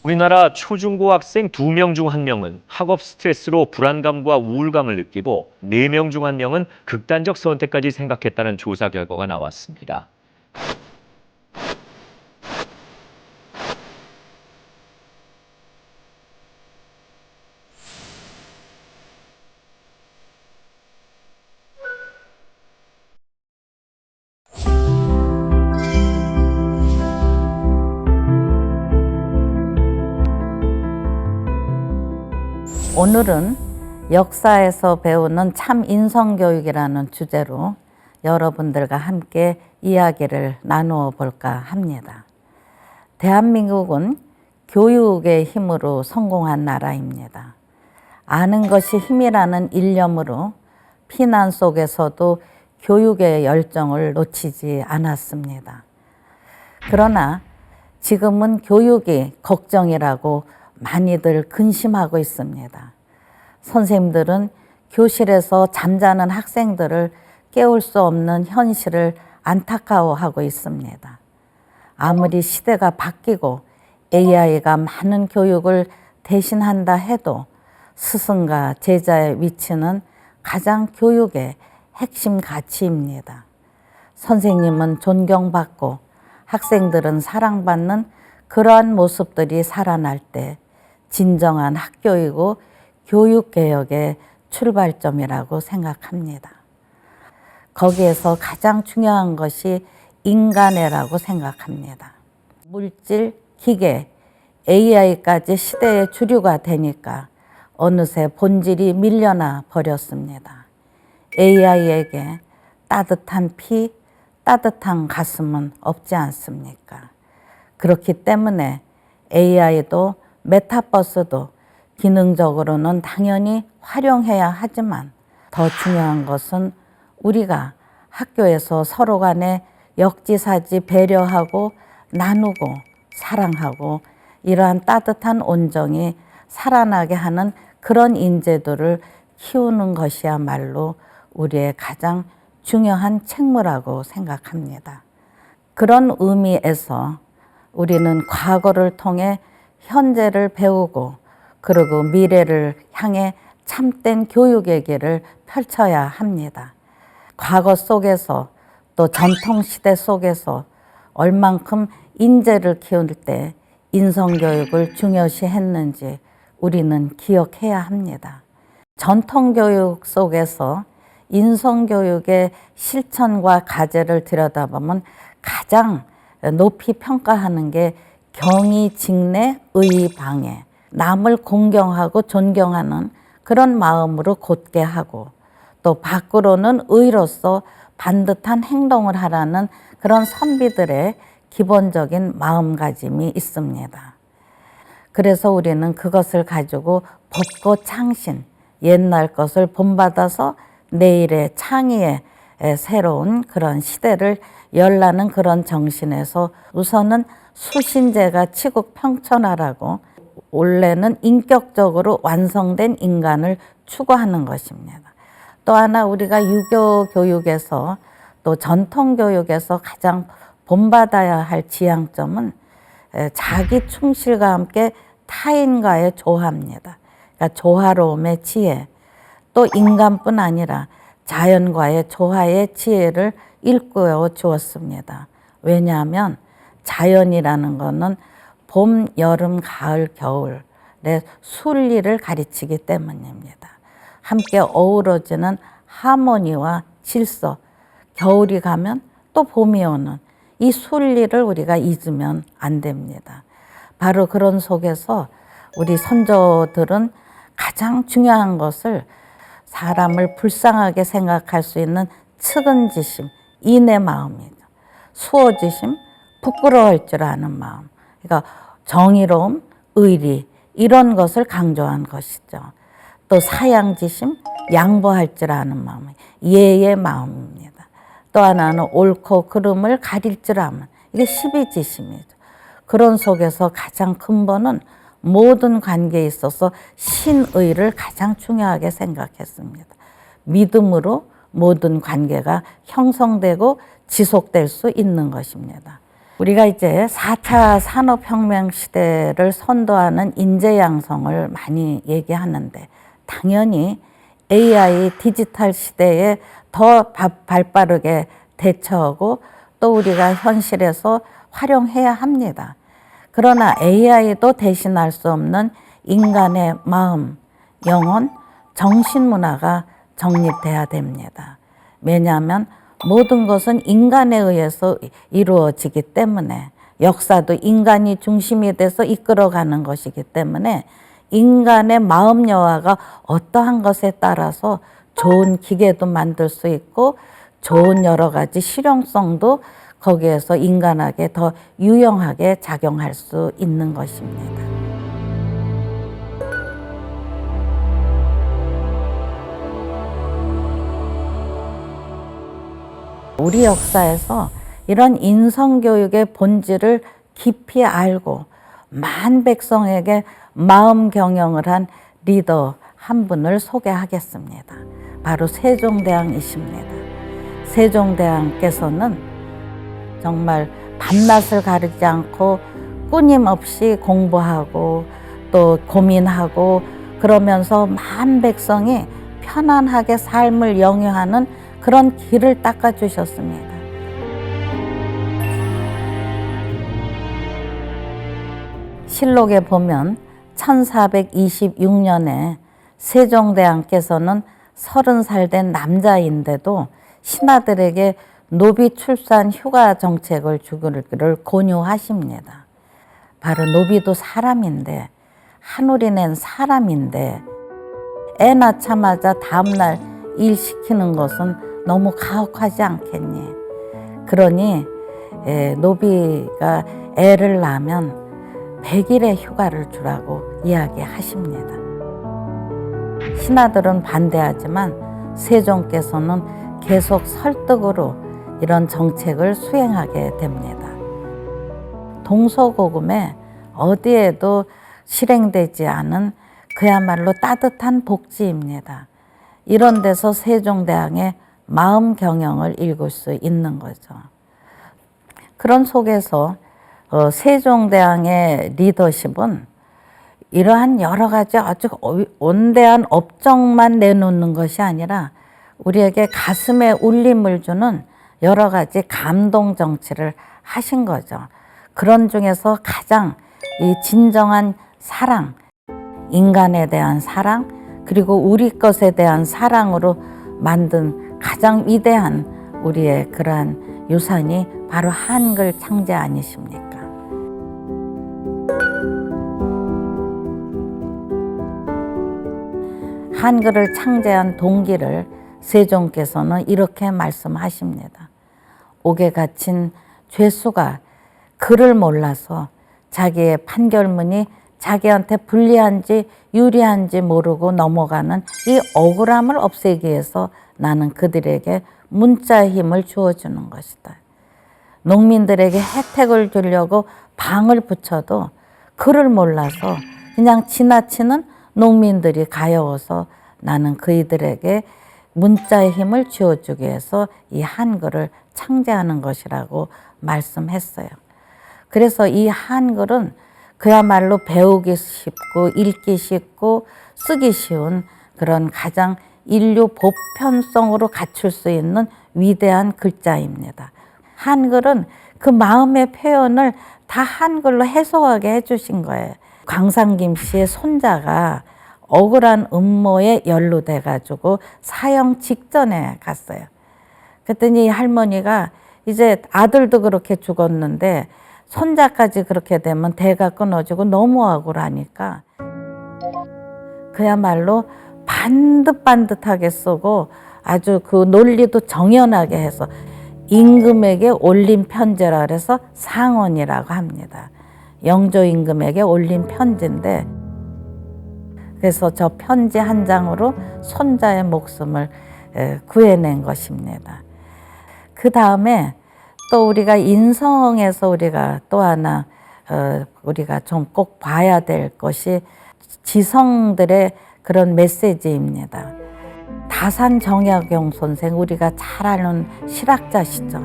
우리나라 초중고 학생 2명 중 1명은 학업 스트레스로 불안감과 우울감을 느끼고 4명 중 1명은 극단적 선택까지 생각했다는 조사 결과가 나왔습니다. 오늘은 역사에서 배우는 참 인성교육이라는 주제로 여러분들과 함께 이야기를 나누어 볼까 합니다. 대한민국은 교육의 힘으로 성공한 나라입니다. 아는 것이 힘이라는 일념으로 피난 속에서도 교육의 열정을 놓치지 않았습니다. 그러나 지금은 교육이 걱정이라고 많이들 근심하고 있습니다. 선생님들은 교실에서 잠자는 학생들을 깨울 수 없는 현실을 안타까워하고 있습니다. 아무리 시대가 바뀌고 AI가 많은 교육을 대신한다 해도 스승과 제자의 위치는 가장 교육의 핵심 가치입니다. 선생님은 존경받고 학생들은 사랑받는 그러한 모습들이 살아날 때 진정한 학교이고 교육개혁의 출발점이라고 생각합니다. 거기에서 가장 중요한 것이 인간애라고 생각합니다. 물질, 기계, AI까지 시대의 주류가 되니까 어느새 본질이 밀려나 버렸습니다. AI에게 따뜻한 피, 따뜻한 가슴은 없지 않습니까? 그렇기 때문에 AI도 메타버스도 기능적으로는 당연히 활용해야 하지만 더 중요한 것은 우리가 학교에서 서로 간에 역지사지 배려하고 나누고 사랑하고 이러한 따뜻한 온정이 살아나게 하는 그런 인재들을 키우는 것이야말로 우리의 가장 중요한 책무라고 생각합니다. 그런 의미에서 우리는 과거를 통해 현재를 배우고 그리고 미래를 향해 참된 교육의 길을 펼쳐야 합니다. 과거 속에서 또 전통시대 속에서 얼만큼 인재를 키울 때 인성교육을 중요시 했는지 우리는 기억해야 합니다. 전통교육 속에서 인성교육의 실천과 과제를 들여다보면 가장 높이 평가하는 게 경의, 직내, 의의, 방해, 남을 공경하고 존경하는 그런 마음으로 곧게 하고 또 밖으로는 의로서 반듯한 행동을 하라는 그런 선비들의 기본적인 마음가짐이 있습니다. 그래서 우리는 그것을 가지고 법고 창신, 옛날 것을 본받아서 내일의 창의의 새로운 그런 시대를 열라는 그런 정신에서 우선은 수신제가 치국평천하라고 원래는 인격적으로 완성된 인간을 추구하는 것입니다. 또 하나 우리가 유교 교육에서 또 전통 교육에서 가장 본받아야 할 지향점은 자기 충실과 함께 타인과의 조화입니다. 그러니까 조화로움의 지혜, 또 인간뿐 아니라 자연과의 조화의 지혜를 일깨워 주었습니다. 왜냐하면 자연이라는 것은 봄, 여름, 가을, 겨울의 순리를 가르치기 때문입니다. 함께 어우러지는 하모니와 질서, 겨울이 가면 또 봄이 오는 이 순리를 우리가 잊으면 안 됩니다. 바로 그런 속에서 우리 선조들은 가장 중요한 것을 사람을 불쌍하게 생각할 수 있는 측은지심, 인의 마음이죠. 수호지심, 부끄러워할 줄 아는 마음. 그러니까 정의로움, 의리 이런 것을 강조한 것이죠. 또 사양지심, 양보할 줄 아는 마음, 예의 마음입니다. 또 하나는 옳고 그름을 가릴 줄 아는 이게 시비지심이죠. 그런 속에서 가장 근본은 모든 관계에 있어서 신의를 가장 중요하게 생각했습니다. 믿음으로 모든 관계가 형성되고 지속될 수 있는 것입니다. 우리가 이제 4차 산업혁명 시대를 선도하는 인재 양성을 많이 얘기하는데 당연히 AI 디지털 시대에 더 발빠르게 대처하고 또 우리가 현실에서 활용해야 합니다. 그러나 AI도 대신할 수 없는 인간의 마음, 영혼, 정신문화가 정립돼야 됩니다. 왜냐하면 모든 것은 인간에 의해서 이루어지기 때문에 역사도 인간이 중심이 돼서 이끌어가는 것이기 때문에 인간의 마음 여하가 어떠한 것에 따라서 좋은 기계도 만들 수 있고 좋은 여러 가지 실용성도 거기에서 인간에게 더 유용하게 작용할 수 있는 것입니다. 우리 역사에서 이런 인성교육의 본질을 깊이 알고 만 백성에게 마음 경영을 한 리더 한 분을 소개하겠습니다. 바로 세종대왕이십니다. 세종대왕께서는 정말 밤낮을 가리지 않고 끊임없이 공부하고 또 고민하고 그러면서 만 백성이 편안하게 삶을 영위하는 그런 길을 닦아주셨습니다. 실록에 보면 1426년에 세종대왕께서는 30살 된 남자인데도 신하들에게 노비 출산 휴가 정책을 주기를 권유하십니다. 바로 노비도 사람인데 하늘이 낸 사람인데 애 낳자마자 다음날 일 시키는 것은 너무 가혹하지 않겠니? 그러니 노비가 애를 낳으면 100일의 휴가를 주라고 이야기하십니다. 신하들은 반대하지만 세종께서는 계속 설득으로 이런 정책을 수행하게 됩니다. 동서고금에 어디에도 실행되지 않은 그야말로 따뜻한 복지입니다. 이런 데서 세종대왕의 마음 경영을 읽을 수 있는 거죠. 그런 속에서 세종대왕의 리더십은 이러한 여러 가지 아주 온대한 업적만 내놓는 것이 아니라 우리에게 가슴에 울림을 주는 여러 가지 감동 정치를 하신 거죠. 그런 중에서 가장 이 진정한 사랑, 인간에 대한 사랑, 그리고 우리 것에 대한 사랑으로 만든 가장 위대한 우리의 그러한 유산이 바로 한글 창제 아니십니까? 한글을 창제한 동기를 세종께서는 이렇게 말씀하십니다. 옥에 갇힌 죄수가 글을 몰라서 자기의 판결문이 자기한테 불리한지 유리한지 모르고 넘어가는 이 억울함을 없애기 위해서 나는 그들에게 문자의 힘을 주어주는 것이다. 농민들에게 혜택을 주려고 방을 붙여도 글을 몰라서 그냥 지나치는 농민들이 가여워서 나는 그이들에게 문자의 힘을 주어주기 위해서 이 한글을 창제하는 것이라고 말씀했어요. 그래서 이 한글은 그야말로 배우기 쉽고 읽기 쉽고 쓰기 쉬운 그런 가장 인류 보편성으로 갖출 수 있는 위대한 글자입니다. 한글은 그 마음의 표현을 다 한글로 해석하게 해주신 거예요. 광산김 씨의 손자가 억울한 음모에 연루돼 가지고 사형 직전에 갔어요. 그랬더니 할머니가 이제 아들도 그렇게 죽었는데 손자까지 그렇게 되면 대가 끊어지고 너무 억울하니까 그야말로 반듯반듯하게 쓰고 아주 그 논리도 정연하게 해서 임금에게 올린 편지라 그래서 상언이라고 합니다. 영조 임금에게 올린 편지인데 그래서 저 편지 한 장으로 손자의 목숨을 구해낸 것입니다. 그 다음에 또 우리가 인성에서 우리가 또 하나 우리가 좀 꼭 봐야 될 것이 지성들의 그런 메시지입니다. 다산 정약용 선생 우리가 잘 아는 실학자시죠.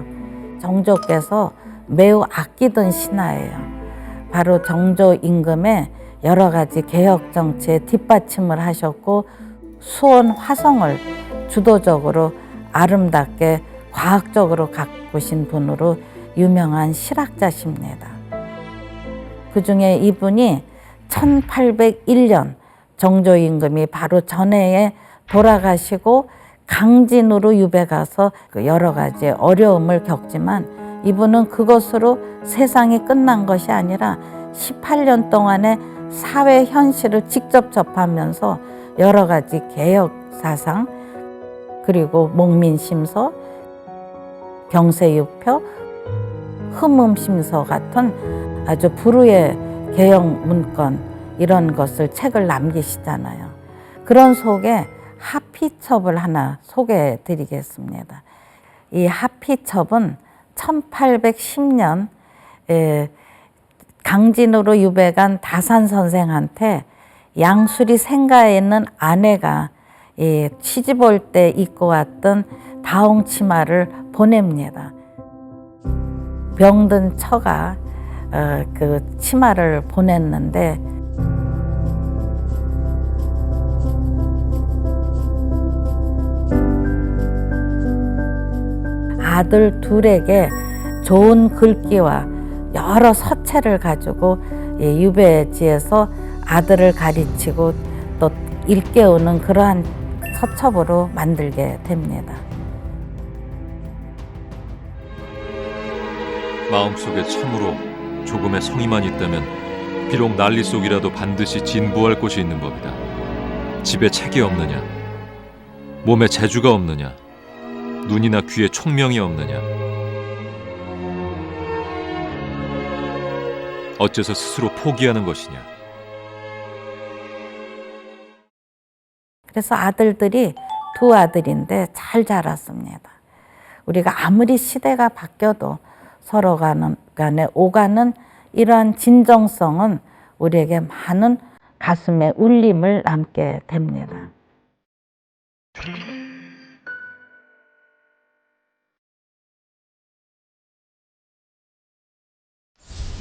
정조께서 매우 아끼던 신하예요. 바로 정조 임금의 여러 가지 개혁 정치에 뒷받침을 하셨고 수원 화성을 주도적으로 아름답게 과학적으로 가꾸신 분으로 유명한 실학자십니다. 그 중에 이분이 1801년 정조 임금이 바로 전해에 돌아가시고 강진으로 유배 가서 여러 가지 어려움을 겪지만 이분은 그것으로 세상이 끝난 것이 아니라 18년 동안의 사회 현실을 직접 접하면서 여러 가지 개혁 사상 그리고 목민심서, 병세유표, 흠음심서 같은 아주 불후의 개혁 문건 이런 것을 책을 남기시잖아요. 그런 속에 하피첩을 하나 소개해 드리겠습니다. 이 하피첩은 1810년 강진으로 유배간 다산 선생한테 양수리 생가에 있는 아내가 시집 올 때 입고 왔던 다홍 치마를 보냅니다. 병든 처가 그 치마를 보냈는데 아들 둘에게 좋은 글귀와 여러 서체를 가지고 유배지에서 아들을 가르치고 또 일깨우는 그러한 서첩으로 만들게 됩니다. 마음속에 참으로 조금의 성의만 있다면 비록 난리 속이라도 반드시 진보할 곳이 있는 법이다. 집에 책이 없느냐? 몸에 재주가 없느냐? 눈이나 귀에 총명이 없느냐? 어째서 스스로 포기하는 것이냐? 그래서 아들들이 두 아들인데 잘 자랐습니다. 우리가 아무리 시대가 바뀌어도 서로 간에 오가는 이러한 진정성은 우리에게 많은 가슴에 울림을 남게 됩니다.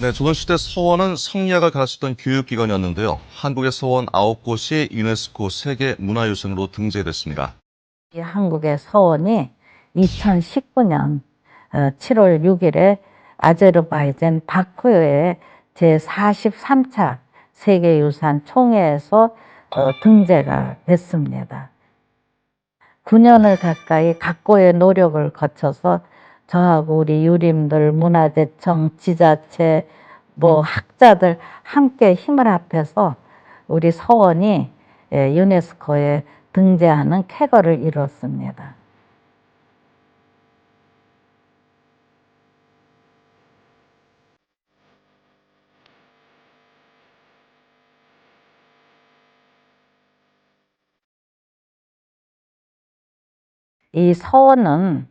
네, 조선시대 서원은 성리학을 가르치던 교육기관이었는데요. 한국의 서원 9곳이 유네스코 세계 문화유산으로 등재됐습니다. 이 한국의 서원이 2019년 7월 6일에 아제르바이잔 바쿠에 제43차 세계유산 총회에서 등재가 됐습니다. 9년을 가까이 각고의 노력을 거쳐서 저하고 우리 유림들, 문화재청, 지자체, 학자들 함께 힘을 합해서 우리 서원이 유네스코에 등재하는 쾌거를 이뤘습니다. 이 서원은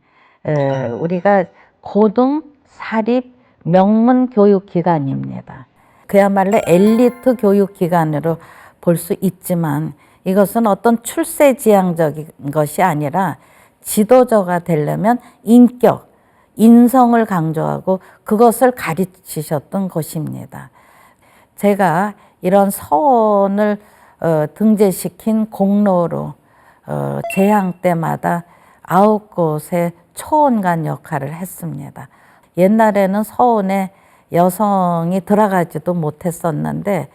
우리가 고등, 사립, 명문 교육기관입니다. 그야말로 엘리트 교육기관으로 볼 수 있지만 이것은 어떤 출세지향적인 것이 아니라 지도자가 되려면 인격, 인성을 강조하고 그것을 가르치셨던 곳입니다. 제가 이런 서원을 등재시킨 공로로 재향 때마다 9곳의 초원관 역할을 했습니다. 옛날에는 서원에 여성이 들어가지도 못했었는데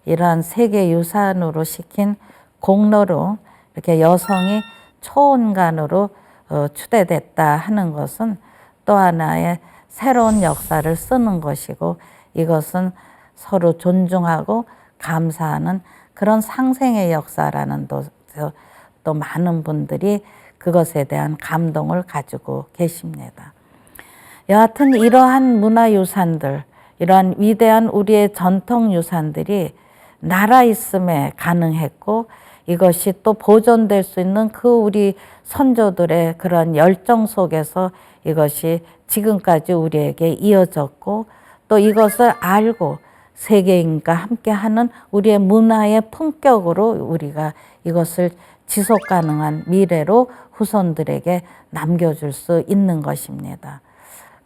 이러한 세계유산으로 시킨 공로로 이렇게 여성이 초원관으로 추대됐다 하는 것은 또 하나의 새로운 역사를 쓰는 것이고 이것은 서로 존중하고 감사하는 그런 상생의 역사라는 또 많은 분들이 그것에 대한 감동을 가지고 계십니다. 여하튼 이러한 문화유산들, 이러한 위대한 우리의 전통유산들이 날아있음에 가능했고 이것이 또 보존될 수 있는 그 우리 선조들의 그런 열정 속에서 이것이 지금까지 우리에게 이어졌고 또 이것을 알고 세계인과 함께하는 우리의 문화의 품격으로 우리가 이것을 지속 가능한 미래로 후손들에게 남겨줄 수 있는 것입니다.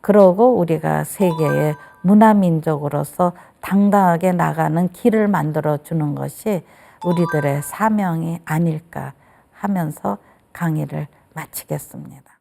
그러고 우리가 세계의 문화민족으로서 당당하게 나가는 길을 만들어 주는 것이 우리들의 사명이 아닐까 하면서 강의를 마치겠습니다.